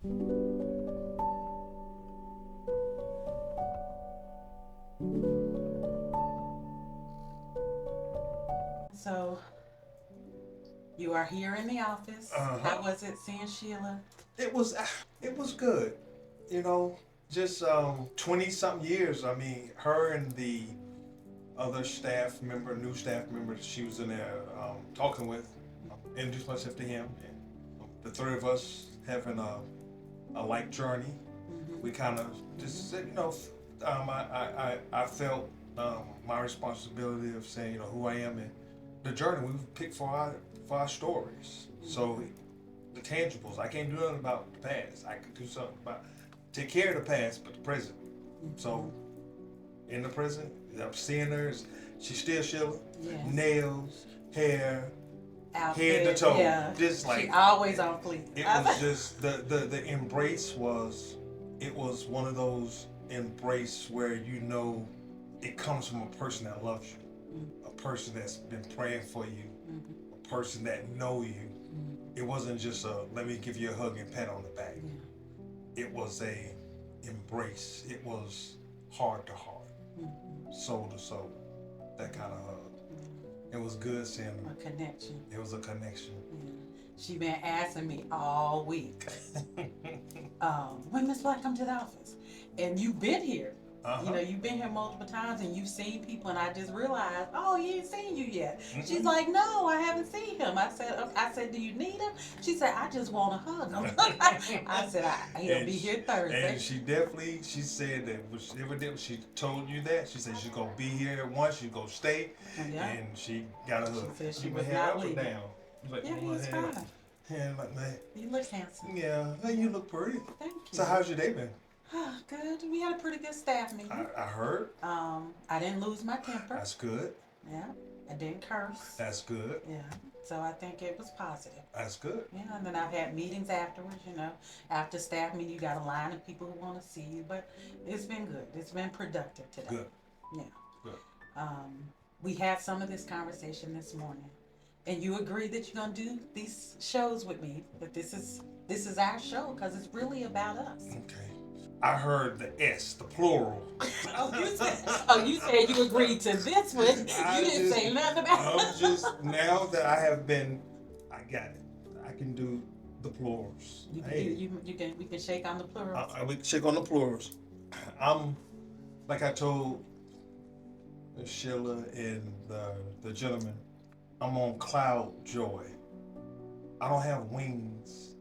So you are here in the office. How was it seeing Sheila? It was it was good. You know, just 20 something years. I mean, her and the other staff member, new staff member that she was in there talking with, introduced myself to him. And the three of us having a like journey. We kind of just said, I felt my responsibility of saying, who I am and the journey we've picked for our stories. So the tangibles, I can't do nothing about the past. I can do something about take care of the past, but the present. So in the present, I'm seeing her. She's still Sheila. Yes. Nails, hair, Outfit, head to toe. yeah. Just like she always on fleek. it was just the embrace was it was one of those embrace where it comes from a person that loves you, a person that's been praying for you, a person that know you. It wasn't just a let me give you a hug and pat on the back. It was a embrace. It was heart to heart, soul to soul, that kind of hug. It was good seeing a connection. It was a connection. She been asking me all week, when Miss Black come to the office, and you've been here. You've been here multiple times, and you've seen people, and I just realized, oh, he ain't seen you yet. She's like, no, I haven't seen him. I said, do you need him? She said, I just want to hug him. I said, he'll be here Thursday. And she said that evidently she told you that. She said she's gonna be here once, she's gonna stay, and she got a hug. She said she was was head not up leaving. and down. Like, Yeah, he's fine. And like, man, You look handsome. yeah, hey, you look pretty. Thank you. So how's your day been? Good. We had a pretty good staff meeting. I heard. I didn't lose my temper. That's good. Yeah. I didn't curse. That's good. Yeah. So I think it was positive. That's good. Yeah, and then I've had meetings afterwards, After staff meeting, you got a line of people who want to see you, but it's been good. It's been productive today. Good. Yeah. Good. We had some of this conversation this morning, and you agreed that you're gonna do these shows with me. That this is our show because it's really about us. Okay. I heard the S, the plural. You said you agreed to this one. You didn't say nothing about it. I'm just now that I got it. I can do the plurals. We can shake on the plurals. We can shake on the plurals. I'm like I told Sheila and the gentleman, I'm on cloud joy. I don't have wings.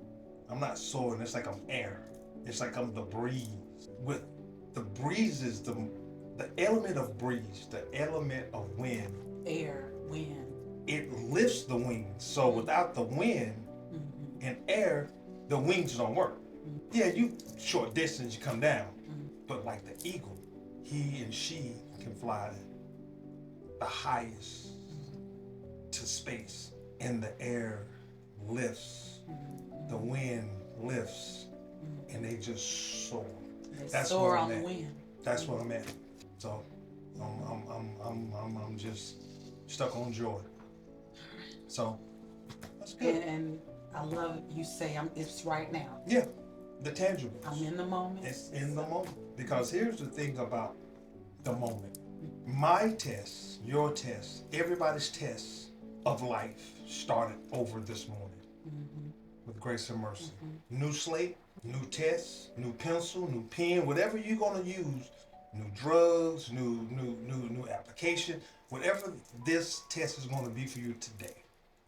I'm not soaring. It's like I'm air. It's like I'm the breeze. With the breeze is the element of breeze, the element of wind. Air, wind. It lifts the wings. So without the wind and air, the wings don't work. Yeah, you short distance, you come down. But like the eagle, he and she can fly the highest to space. And the air lifts, the wind lifts, and they just soar. They soar on the wind. That's what I'm at. So I'm just stuck on joy. So that's good. And I love you say it's right now. Yeah, the tangible. I'm in the moment. It's in the moment. Because here's the thing about the moment. My test, your test, everybody's test of life started over this morning. With grace and mercy. New slate, new test, new pencil, new pen, whatever you're gonna use, new drugs, new application, whatever this test is gonna be for you today.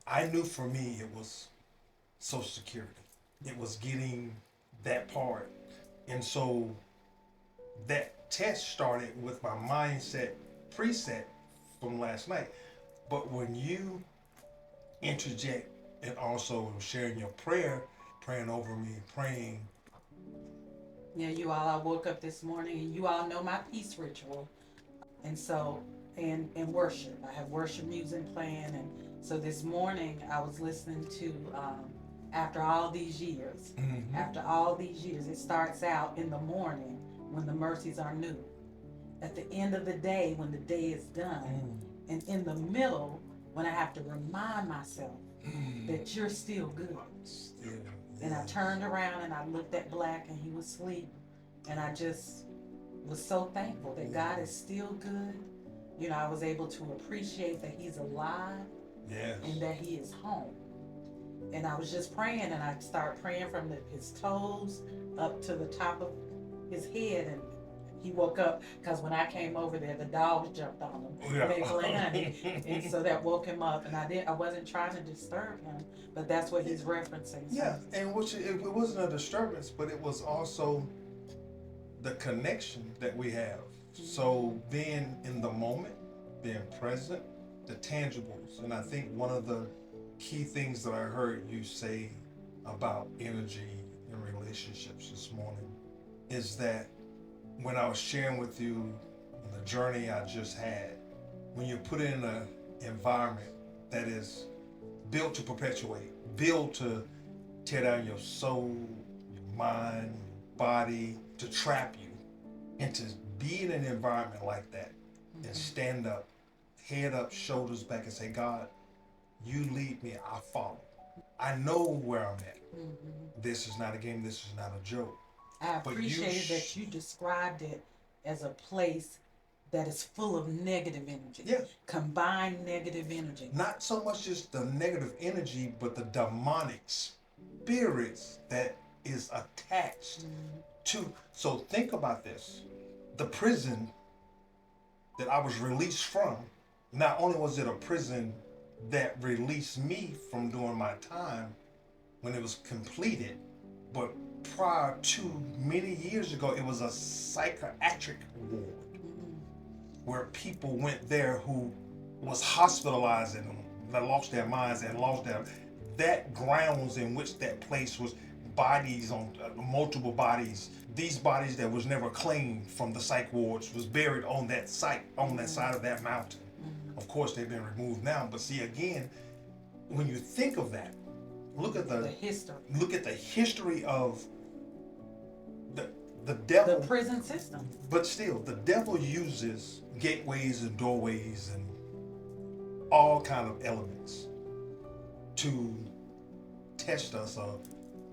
I knew for me it was Social Security. It was getting that part. And so that test started with my mindset preset from last night. But when you interject and also sharing your praying over me, praying. Yeah, you all, I woke up this morning and you all know my peace ritual. And so, and worship. I have worship music playing. And so this morning I was listening to, after all these years, it starts out in the morning when the mercies are new. At the end of the day, when the day is done. And in the middle, when I have to remind myself that you're still good. And I turned around and I looked at Black and he was asleep. And I just was so thankful that God is still good. You know, I was able to appreciate that he's alive. Yes. And that he is home. And I was just praying, and I started praying from his toes up to the top of his head, and he woke up because when I came over there, the dogs jumped on him. Yeah. They ran, and so that woke him up. And I wasn't trying to disturb him, but that's what he's referencing. So. Yeah, and it wasn't a disturbance, but it was also the connection that we have. Mm-hmm. So being in the moment, being present, the tangibles, and I think one of the key things that I heard you say about energy and relationships this morning is that when I was sharing with you the journey I just had, when you're put in an environment that is built to perpetuate, built to tear down your soul, your mind, your body, to trap you, and to be in an environment like that and stand up, head up, shoulders back, and say, God, you lead me, I follow. I know where I'm at. Mm-hmm. This is not a game, this is not a joke. I appreciate that you described it as a place that is full of negative energy. Yes. Combined negative energy. Not so much just the negative energy, but the demonic spirits that is attached to. So think about this. The prison that I was released from, not only was it a prison that released me from doing my time when it was completed, but prior to many years ago, it was a psychiatric ward where people went there who was hospitalized and that lost their minds and lost their, that grounds in which that place was bodies on multiple bodies. These bodies that was never claimed from the psych wards was buried on that site, on that side of that mountain. Of course, they've been removed now, but see again, when you think of that, look at the history. Look at the history of the devil. The prison system. But still, the devil uses gateways and doorways and all kind of elements to test us or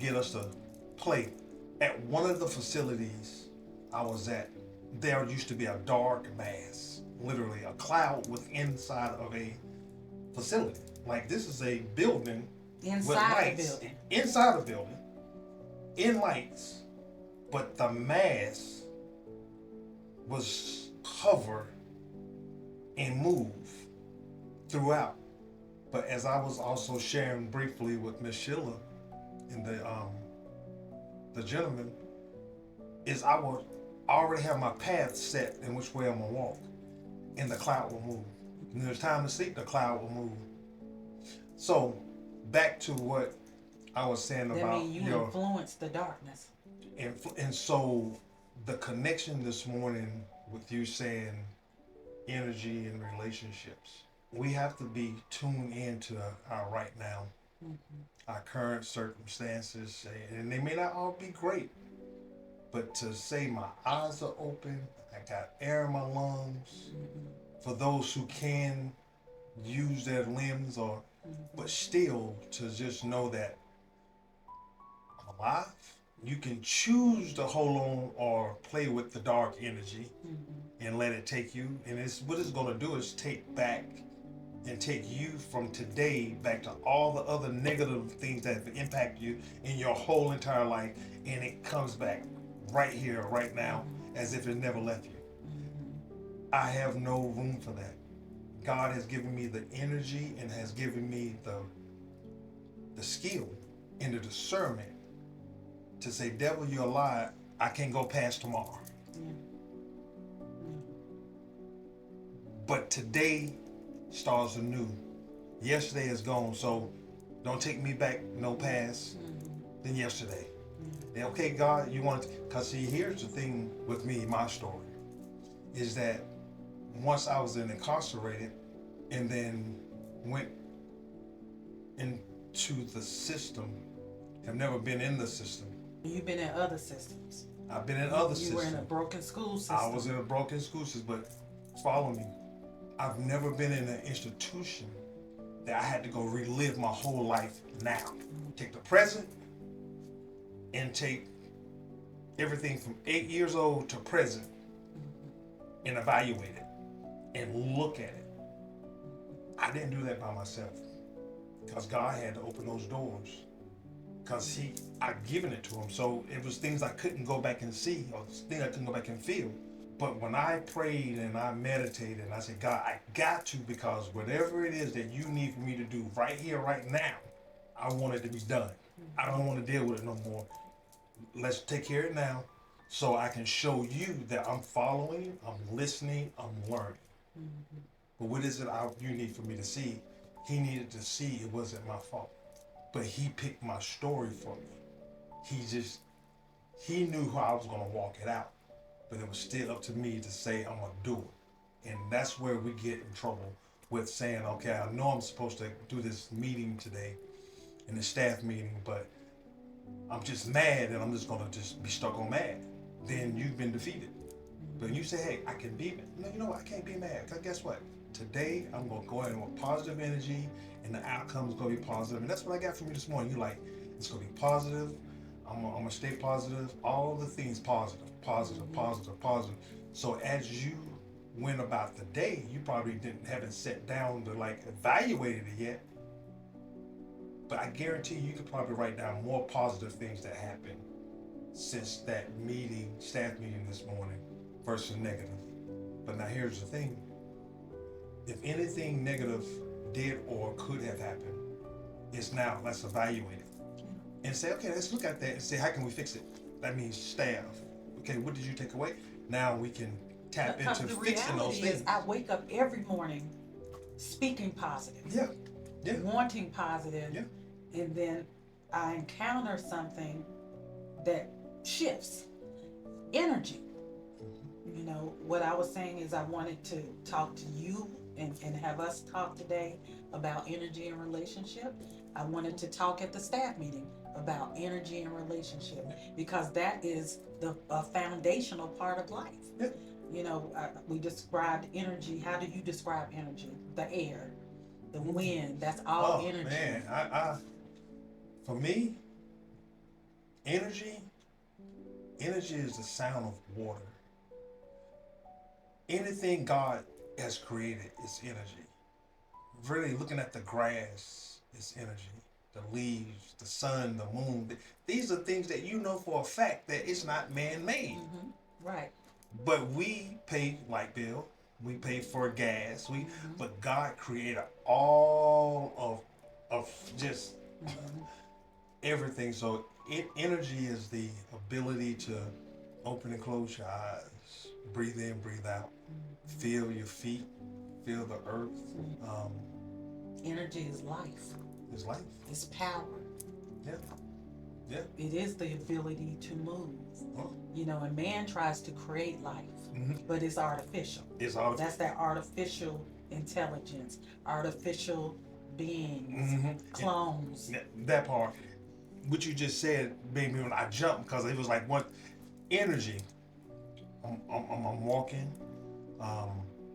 get us to play. At one of the facilities I was at, there used to be a dark mass, literally a cloud with inside of a facility. Like this is a building inside with lights. The building. Inside the building, in lights, but the mass was covered and moved throughout. But as I was also sharing briefly with Miss Sheila and the gentleman, is I would already have my path set in which way I'm gonna walk, and the cloud will move. When there's time to sleep, the cloud will move. So back to what I was saying that about mean you influence the darkness. And so the connection this morning with you saying energy and relationships, we have to be tuned into our right now, our current circumstances, and they may not all be great, but to say my eyes are open, I got air in my lungs, for those who can use their limbs or, but still to just know that I'm alive. You can choose to hold on or play with the dark energy and let it take you. And what it's going to do is take back and take you from today back to all the other negative things that have impacted you in your whole entire life. And it comes back right here, right now, as if it never left you. I have no room for that. God has given me the energy and has given me the skill and the discernment to say, devil, you're a lie. I can't go past tomorrow. But today starts anew. Yesterday is gone, so don't take me back no past than yesterday. And okay, God, you want to, because see, here's the thing with me, my story, is that once I was incarcerated and then went into the system, have never been in the system. You've been in other systems. I've been in other systems. You were in a broken school system. I was in a broken school system, but follow me. I've never been in an institution that I had to go relive my whole life now. Take the present and take everything from 8 years old to present and evaluate it and look at it. I didn't do that by myself because God had to open those doors because I'd given it to him. So it was things I couldn't go back and see or things I couldn't go back and feel. But when I prayed and I meditated and I said, God, I got to, because whatever it is that you need for me to do right here, right now, I want it to be done. I don't want to deal with it no more. Let's take care of it now so I can show you that I'm following, I'm listening, I'm learning. But what is it you need for me to see? He needed to see it wasn't my fault. But he picked my story for me. He knew how I was going to walk it out. But it was still up to me to say, I'm going to do it. And that's where we get in trouble with saying, okay, I know I'm supposed to do this meeting today, in the staff meeting, but I'm just mad and I'm just going to just be stuck on mad. Then you've been defeated. But when you say, hey, I can be mad. No, you know what? I can't be mad. Because guess what? Today, I'm going to go in with positive energy and the outcome is going to be positive. And that's what I got from you this morning. You're like, it's going to be positive. I'm going to stay positive. All the things positive, positive, positive, positive. So as you went about the day, you probably haven't sat down to like evaluate it yet. But I guarantee you could probably write down more positive things that happened since that meeting, staff meeting this morning, versus negative. But now here's the thing. If anything negative did or could have happened, it's now, let's evaluate it. And say, okay, let's look at that and say, how can we fix it? That means staff. Okay, what did you take away? Now we can tap into fixing those things. I wake up every morning speaking positive. Yeah. Yeah. Wanting positive. Yeah. And then I encounter something that shifts energy. You know, what I was saying is I wanted to talk to you and have us talk today about energy and relationship. I wanted to talk at the staff meeting about energy and relationship because that is a foundational part of life. Yeah. You know, we described energy. How do you describe energy? The air, the wind, that's all energy. Man, for me, energy is the sound of water. Anything God has created is energy. Really looking at the grass is energy. The leaves, the sun, the moon. These are things that you know for a fact that it's not man-made. Right. But we pay light bill. We pay for gas. But God created all of just everything. So energy is the ability to open and close your eyes, breathe in, breathe out, feel your feet, feel the earth. Energy is life. It's life. It's power. Yeah. Yeah. It is the ability to move. You know, and man tries to create life, but it's artificial. That's that artificial intelligence, artificial beings, clones. That part, what you just said made me when I jumped because it was like what energy. I'm walking.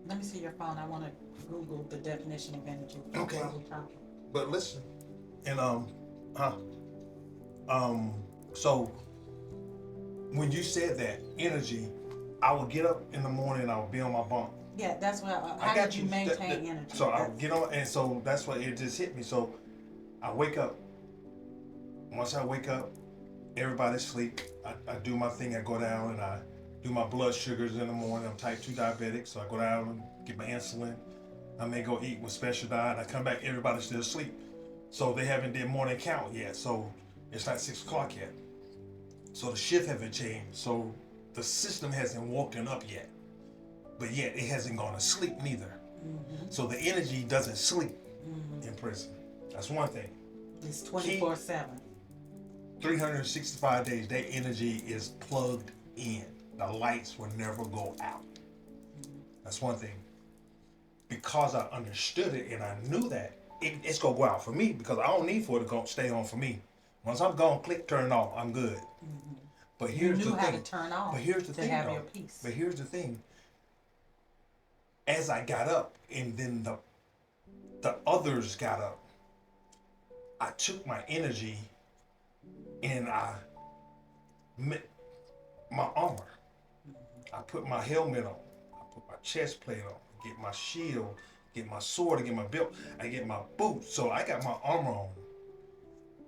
Let me see your phone. I want to Google the definition of energy Okay. while we're talking. But listen, and so when you said that energy, I would get up in the morning and I would be on my bunk. Yeah, that's what. How did you maintain energy? So I would get on, and so that's what it just hit me. So I wake up. Once I wake up, everybody's asleep. I do my thing. I go down and I do my blood sugars in the morning. I'm type 2 diabetic, so I go down and get my insulin. I may go eat with special diet. I come back, everybody's still asleep. So they haven't did morning count yet. So it's not 6 o'clock yet. So the shift haven't changed. So the system hasn't woken up yet. But yet it hasn't gone to sleep neither. So the energy doesn't sleep in prison. That's one thing. It's 24/7. 365 days, that energy is plugged in. The lights will never go out. That's one thing. Because I understood it and I knew that, it's going to go out for me because I don't need for it to go stay on for me. Once I'm gone, click, turn it off, I'm good. But here's the thing. You knew how to turn off but here's the to thing, have though. your peace. But here's the thing. As I got up and then the others got up, I took my energy and I my armor. I put my helmet on. I put my chest plate on. I get my shield. Get my sword. I get my belt. I get my boots. So I got my armor on,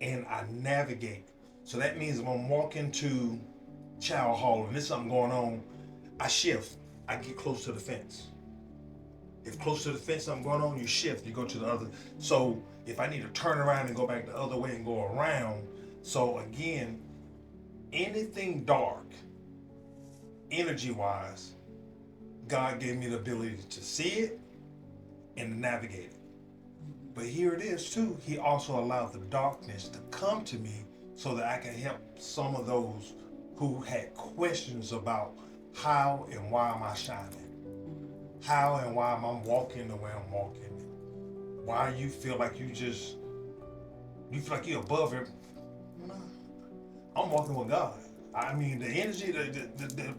and I navigate. So that means if I'm walking to chow hall and there's something going on, I shift. I get close to the fence. If close to the fence something going on, you shift. You go to the other. So if I need to turn around and go back the other way and go around. So again, anything dark, energy wise, God gave me the ability to see it and to navigate it. But here it is too. He also allowed the darkness to come to me so that I can help some of those who had questions about how and why am I shining? How and why am I walking the way I'm walking? Why you feel like you feel like you're above it? No, I'm walking with God. I mean, the energy, the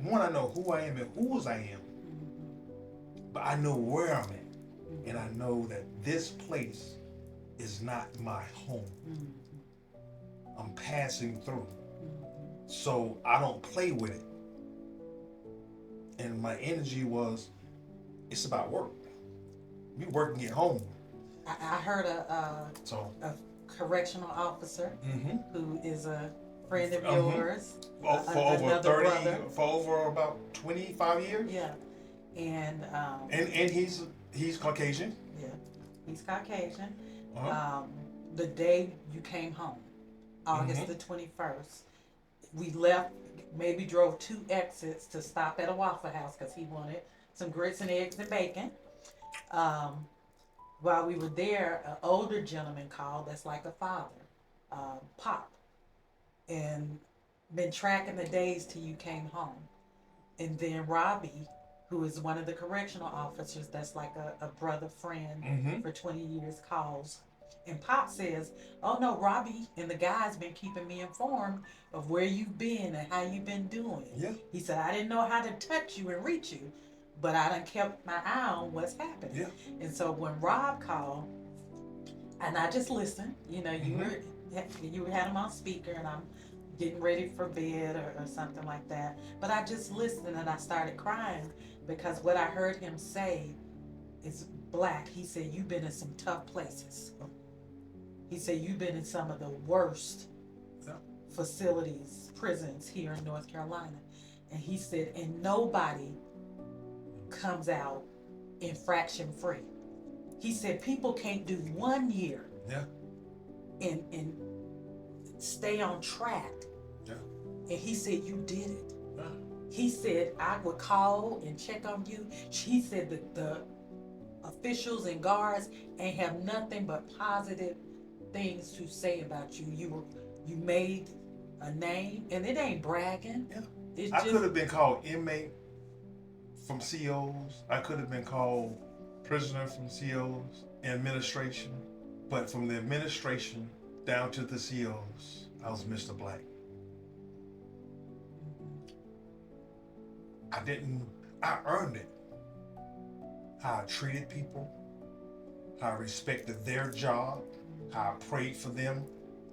one, I know who I am and whose I am, but I know where I'm at, and I know that this place is not my home. I'm passing through, so I don't play with it. And my energy was, it's about work. You work and get home. I heard a correctional officer who is a friend of yours. For over 30, brother. For over about 25 years. Yeah, and he's Caucasian. Yeah, he's Caucasian. The day you came home, August the 21st, we left. Maybe drove 2 exits to stop at a Waffle House because he wanted some grits and eggs and bacon. While we were there, an older gentleman called that's like a father, Pop, and been tracking the days till you came home. And then Robbie, who is one of the correctional officers that's like a brother friend for 20 years, calls. And Pop says, oh no, Robbie and the guys been keeping me informed of where you've been and how you've been doing. Yeah. He said, I didn't know how to touch you and reach you, but I done kept my eye on what's happening. Yeah. And so when Rob called, and I just listened, you had him on speaker and I'm getting ready for bed or something like that. But I just listened and I started crying because what I heard him say is Black. He said, you've been in some tough places. He said, you've been in some of the worst facilities, prisons here in North Carolina. And he said, and nobody comes out infraction free. He said, people can't do 1 year and stay on track. Yeah. And he said, you did it. Yeah. He said, I would call and check on you. He said that the officials and guards ain't have nothing but positive things to say about you. You made a name, and it ain't bragging. Yeah. I could have been called inmate from COs. I could have been called prisoner from COs and administration. But from the administration down to the COs, I was Mr. Black. I earned it. How I treated people, how I respected their job, how I prayed for them,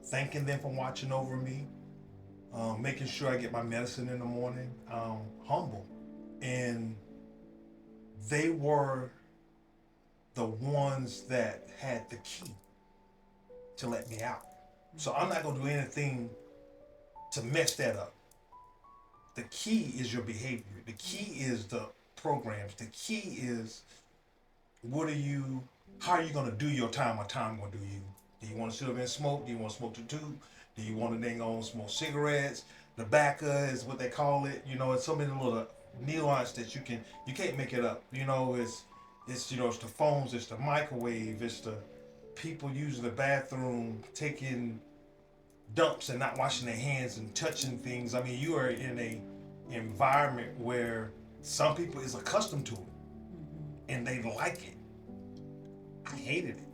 thanking them for watching over me, making sure I get my medicine in the morning, humble. And they were the ones that had the key to let me out. So I'm not going to do anything to mess that up. The key is your behavior. The key is the programs. The key is how are you going to do your time or time going to do you? Do you want to sit up and smoke? Do you want to smoke the tube? Do you want to dang on smoke cigarettes? The tobacco is what they call it. It's so many little nuance that you can't make it up. It's the phones, it's the microwave, it's the people using the bathroom, taking dumps and not washing their hands and touching things. I mean, you are in a environment where some people is accustomed to it and they like it. I hated it.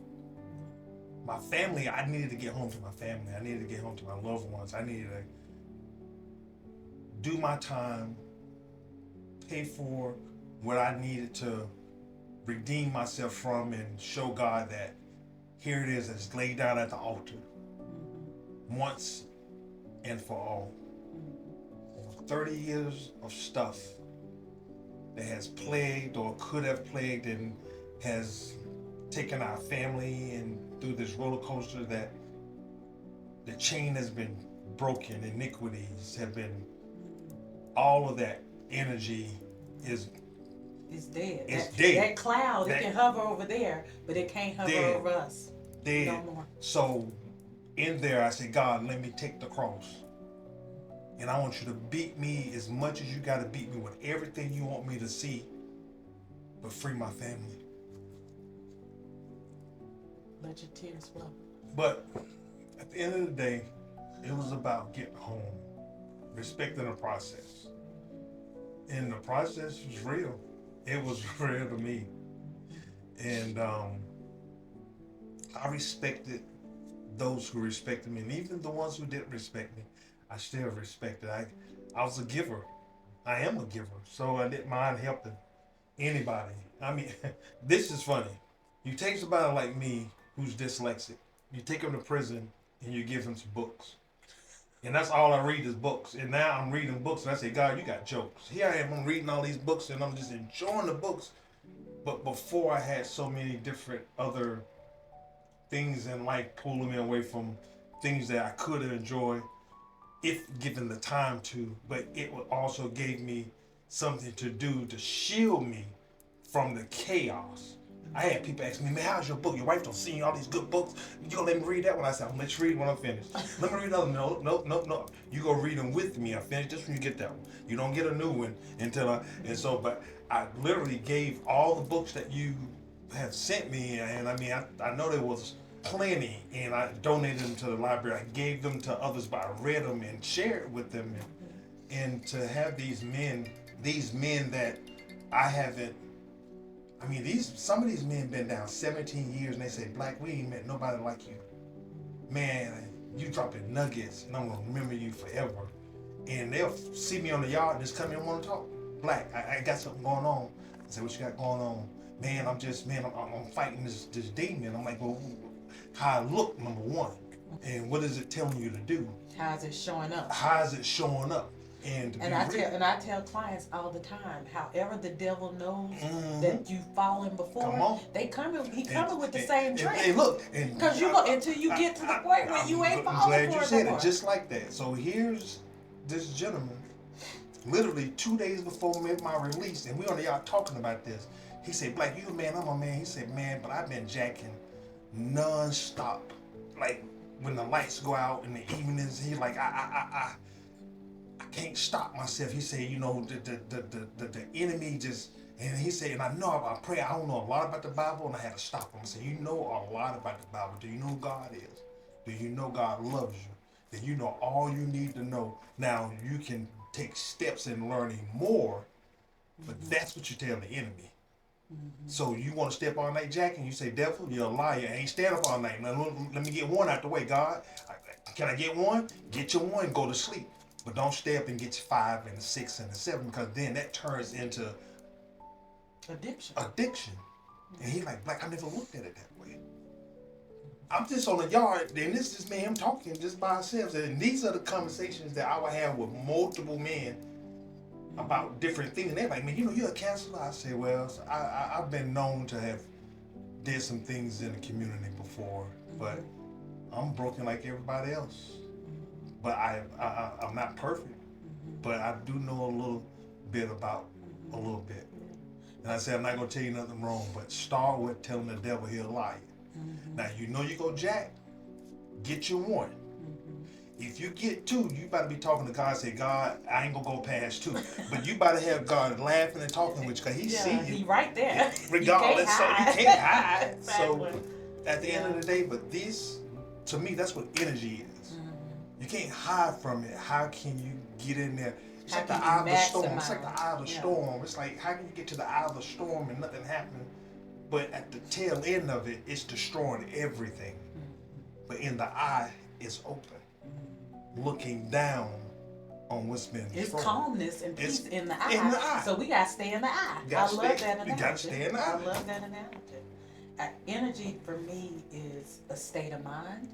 My family, I needed to get home to my family. I needed to get home to my loved ones. I needed to do my time, pay for what I needed to redeem myself from and show God that here it is, it's laid down at the altar once and for all. 30 years of stuff that has plagued or could have plagued and has taken our family and through this roller coaster that the chain has been broken, iniquities have been, all of that energy is It's dead. It's dead. That cloud, it can hover over there, but it can't hover dead. over us. Dead. No more. So in there, I said, God, let me take the cross. And I want you to beat me as much as you got to beat me with everything you want me to see, but free my family. Let your tears flow. But at the end of the day, it was about getting home, respecting the process. And the process was real. It was real to me. And I respected those who respected me. And even the ones who didn't respect me, I still respected. I was a giver. I am a giver. So I didn't mind helping anybody. I mean, this is funny. You take somebody like me who's dyslexic, you take him to prison and you give him some books. And that's all I read is books. And now I'm reading books and I say, God, you got jokes. Here I am, I'm reading all these books and I'm just enjoying the books. But before I had so many different other things in life pulling me away from things that I could have enjoyed if given the time to, but it also gave me something to do to shield me from the chaos. I had people ask me, man, how's your book? Your wife don't see all these good books. You gonna let me read that one? I said, let's read when I'm finished. Let me read another. No. You go read them with me. I finished this when you get that one. You don't get a new one until but I literally gave all the books that you have sent me, and I mean, I know there was plenty, and I donated them to the library. I gave them to others, but I read them and shared with them, and to have these men that I haven't. I mean, some of these men been down 17 years, and they say, Black, we ain't met nobody like you. Man, you dropping nuggets, and I'm gonna remember you forever. And they'll see me on the yard and just come in and want to talk. Black, I got something going on. I say, what you got going on? Man, I'm fighting this demon. I'm like, well, how I look, number one. And what is it telling you to do? How's it showing up? How is it showing up? And I tell clients all the time, however the devil knows that you've fallen before, he coming with the same trick. And look, because you go until you get to the point where you ain't falling for it. I'm glad you said it just like that. So here's this gentleman, literally 2 days before my release, and we on the y'all talking about this. He said, Black, you a man, I'm a man. He said, man, but I've been jacking non-stop. Like when the lights go out in the evenings, he's like, I can't stop myself. He said, you know, the enemy just, and he said, and I know I pray, I don't know a lot about the Bible, and I had to stop him and say, you know a lot about the Bible. Do you know who God is? Do you know God loves you? Then you know all you need to know. Now you can take steps in learning more, but that's what you tell the enemy. So you want to stay up all night jacking, you say, devil, you're a liar. I ain't staying up all night. Now, let me get one out the way, God. Can I get one? Get your one, go to sleep. But don't stay up and get your 5 and 6 and 7, because then that turns into addiction. And he's like, Black, I never looked at it that way. I'm just on the yard, and this is me, him talking just by ourselves. And these are the conversations that I would have with multiple men about different things. And they're like, man, you know, you're a counselor. I say, well, I've been known to have did some things in the community before, but I'm broken like everybody else. But I'm not perfect, but I do know a little bit about a little bit. And I said, I'm not going to tell you nothing wrong, but start with telling the devil he'll lie. Now, you know you go jack, get you one. If you get 2, you better be talking to God and say, God, I ain't going to go past 2. But you better have God laughing and talking with you, because he see you. He right there. Regardless, so you can't hide. Exactly. So at the end of the day, but this, to me, that's what energy is. You can't hide from it. How can you get in there? It's like the eye of the storm. It's like the eye of the storm. It's like, how can you get to the eye of the storm and nothing happen? But at the tail end of it, it's destroying everything. But in the eye, it's open, looking down on what's been It's thrown. Calmness and peace in the eye. In the eye. So we got to stay in the eye. I love that analogy. You got to stay in the eye. I love that analogy. Energy for me is a state of mind.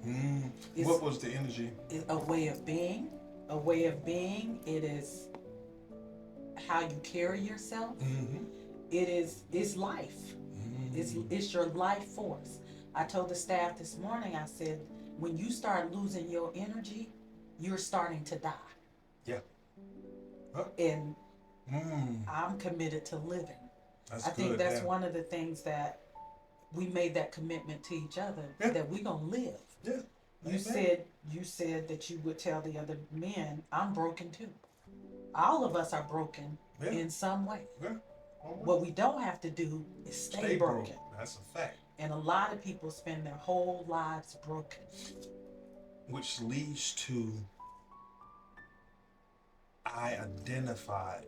What was the energy? It's a way of being. A way of being. It is how you carry yourself. Mm-hmm. It's life. It's your life force. I told the staff this morning, I said, when you start losing your energy, you're starting to die. Yeah. Huh? And Mm. I'm committed to living. That's I think good. that's Yeah. one of the things that we made that commitment to each other, Yeah. that we gonna live. Yeah. You Amen. said that you would tell the other men, I'm broken too. All of us are broken Yeah. in some way. Yeah. Oh, What we don't have to do is stay broken. That's a fact. And a lot of people spend their whole lives broken. Which leads to I identified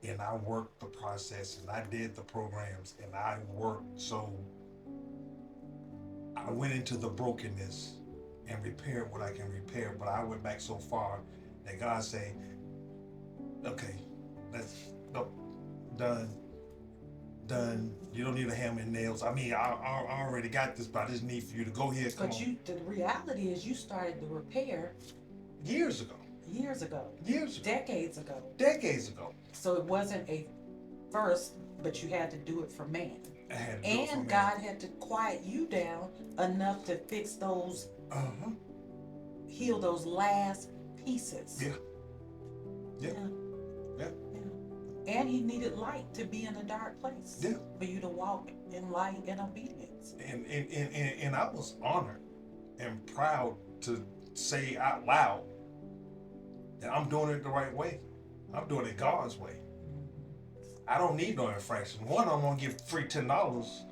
and I worked the process and I did the programs and I worked, so I went into the brokenness and repaired what I can repair. But I went back so far that God said, okay, that's no, done. You don't need a hammer and nails. I mean, I already got this, but I just need for you to go here. Come But on. the reality is you started the repair Years ago. decades ago. Decades ago. So it wasn't a first, but you had to do it for man. I had to do it for And me. God had to quiet you down enough to fix those, heal those last pieces. Yeah. Yeah. Yeah. And he needed light to be in a dark place. Yeah. For you to walk in light and obedience. And I was honored and proud to say out loud that I'm doing it the right way. I'm doing it God's way. I don't need no infraction. One, I'm gonna give free $10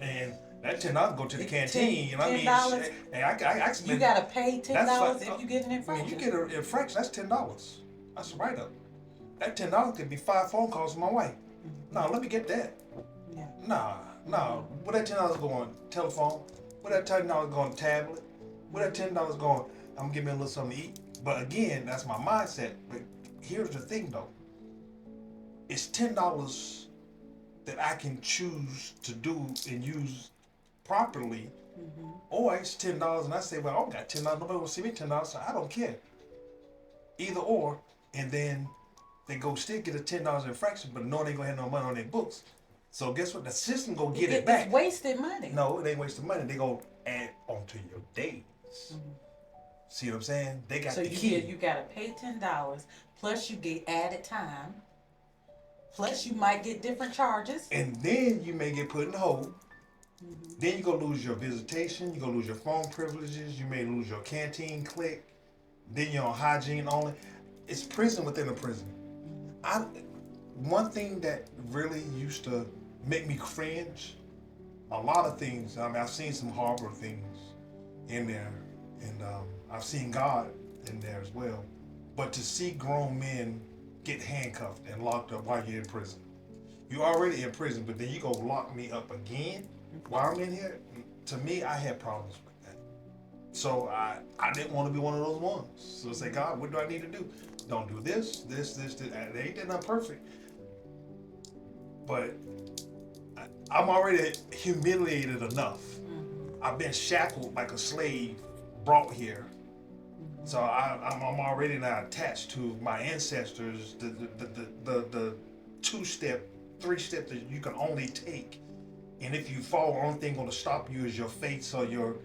and that $10 go to the canteen. And I mean, $10. hey, I You gotta pay $10 if you get an when infraction. you get an infraction, that's $10. That's a write up. That $10 could be 5 phone calls with my wife. No, let me get that. Yeah. Nah. Where that $10 going? Telephone. Where that $10 going? Tablet. Where that $10 going? I'm gonna give me a little something to eat. But again, that's my mindset. But here's the thing, though. It's $10 that I can choose to do and use properly, or it's $10 and I say, well, I don't got $10. Nobody will see me $10, so I don't care. Either or, and then they go still get a $10 infraction, but no, they gonna have no money on their books. So guess what? The system gonna get it back. It's wasted money. No, it ain't wasting money. They gonna add onto your days. See what I'm saying? They got the key. You gotta pay $10 plus you get added time. Plus you might get different charges. And then you may get put in hold. Then you're gonna lose your visitation, you're gonna lose your phone privileges, you may lose your canteen click, then you're on hygiene only. It's prison within a prison. One thing that really used to make me cringe, a lot of things, I mean, I've seen some horrible things in there, and I've seen God in there as well. But to see grown men get handcuffed and locked up while you're in prison. You're already in prison, but then you go lock me up again while I'm in here? To me, I had problems with that. So I didn't want to be one of those ones. So I say, God, what do I need to do? Don't do this. They ain't that not perfect. But I'm already humiliated enough. I've been shackled like a slave, brought here. So I'm already now attached to my ancestors, the 2-step, 3-step that you can only take. And if you fall, the only thing going to stop you is your face or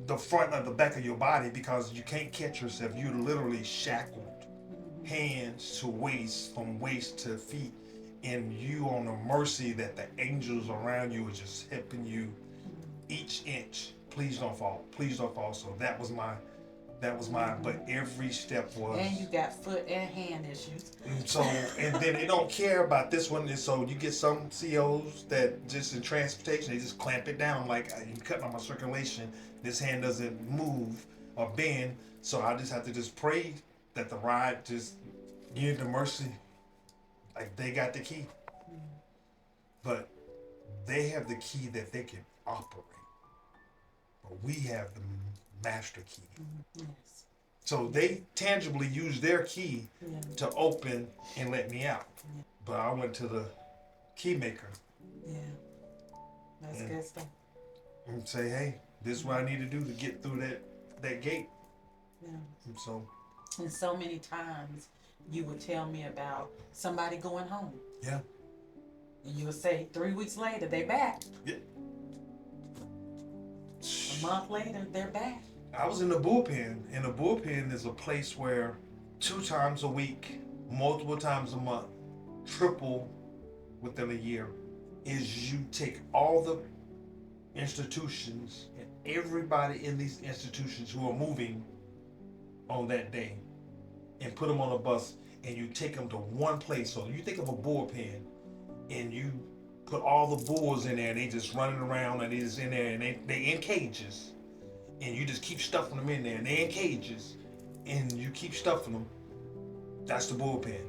the front or the back of your body, because you can't catch yourself. You're literally shackled, hands to waist, from waist to feet, and you on the mercy that the angels around you are just helping you each inch. Please don't fall. Please don't fall. So that was my, but every step was. And you got foot and hand issues. So, and then they don't care about this one. And so you get some COs that just in transportation, they just clamp it down. Like, you cut on my circulation. This hand doesn't move or bend. So I just have to just pray that the ride just give the mercy. Like, they got the key. But they have the key that they can operate. But we have the master key. Yes. So they tangibly use their key to open and let me out. Yeah. But I went to the key maker. Yeah. That's good stuff. And say, hey, this is what I need to do to get through that gate. Yeah. And so And so many times you would tell me about somebody going home. Yeah. And you would say 3 weeks later, they back. Yeah. A month later, they're back. I was in the bullpen, and the bullpen is a place where 2 times a week, multiple times a month, triple within a year, is you take all the institutions and everybody in these institutions who are moving on that day and put them on a bus, and you take them to one place. So you think of a bullpen and you put all the bulls in there and they just running around and they just in there and they in cages, and you just keep stuffing them in there and they in cages and you keep stuffing them. That's the bullpen.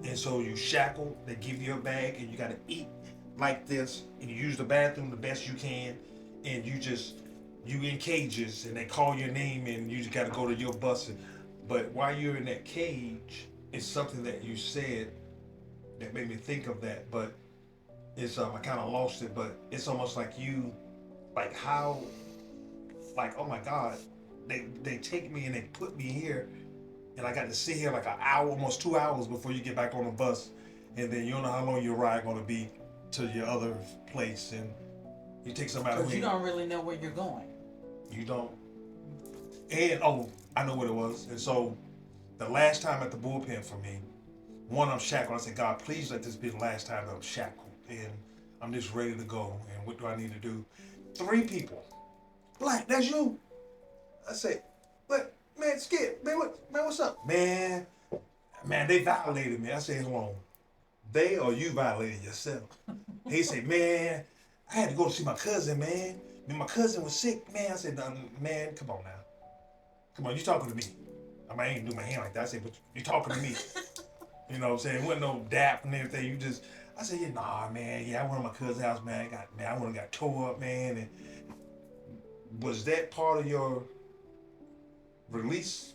And so you shackle, they give you a bag, and you got to eat like this, and you use the bathroom the best you can, and you in cages, and they call your name, and you just got to go to your bus. But while you're in that cage, it's something that you said that made me think of that. But it's I kind of lost it, but it's almost like you, like how, like, oh my God, they take me and they put me here, and I got to sit here like an hour, almost 2 hours before you get back on the bus, and then you don't know how long your ride gonna be to your other place, and you take somebody. Because you don't really know where you're going. You don't. And I know what it was. And so, the last time at the bullpen for me, one, I'm shackled. I said, God, please let this be the last time that I'm shackled, and I'm just ready to go. And what do I need to do? 3 people. Black, that's you. I said, what? Man, Skip, man, what's up? Man, they violated me. I said, hold on. They or you violated yourself? He said, man, I had to go to see my cousin, man. My cousin was sick, man. I said, man, come on now. Come on, you talking to me. I ain't do my hand like that. I said, but you talking to me. You know what I'm saying? It wasn't no dap and everything. I said, yeah, nah, man. Yeah, I went to my cousin's house, man. I went and got tore up, man. And was that part of your release?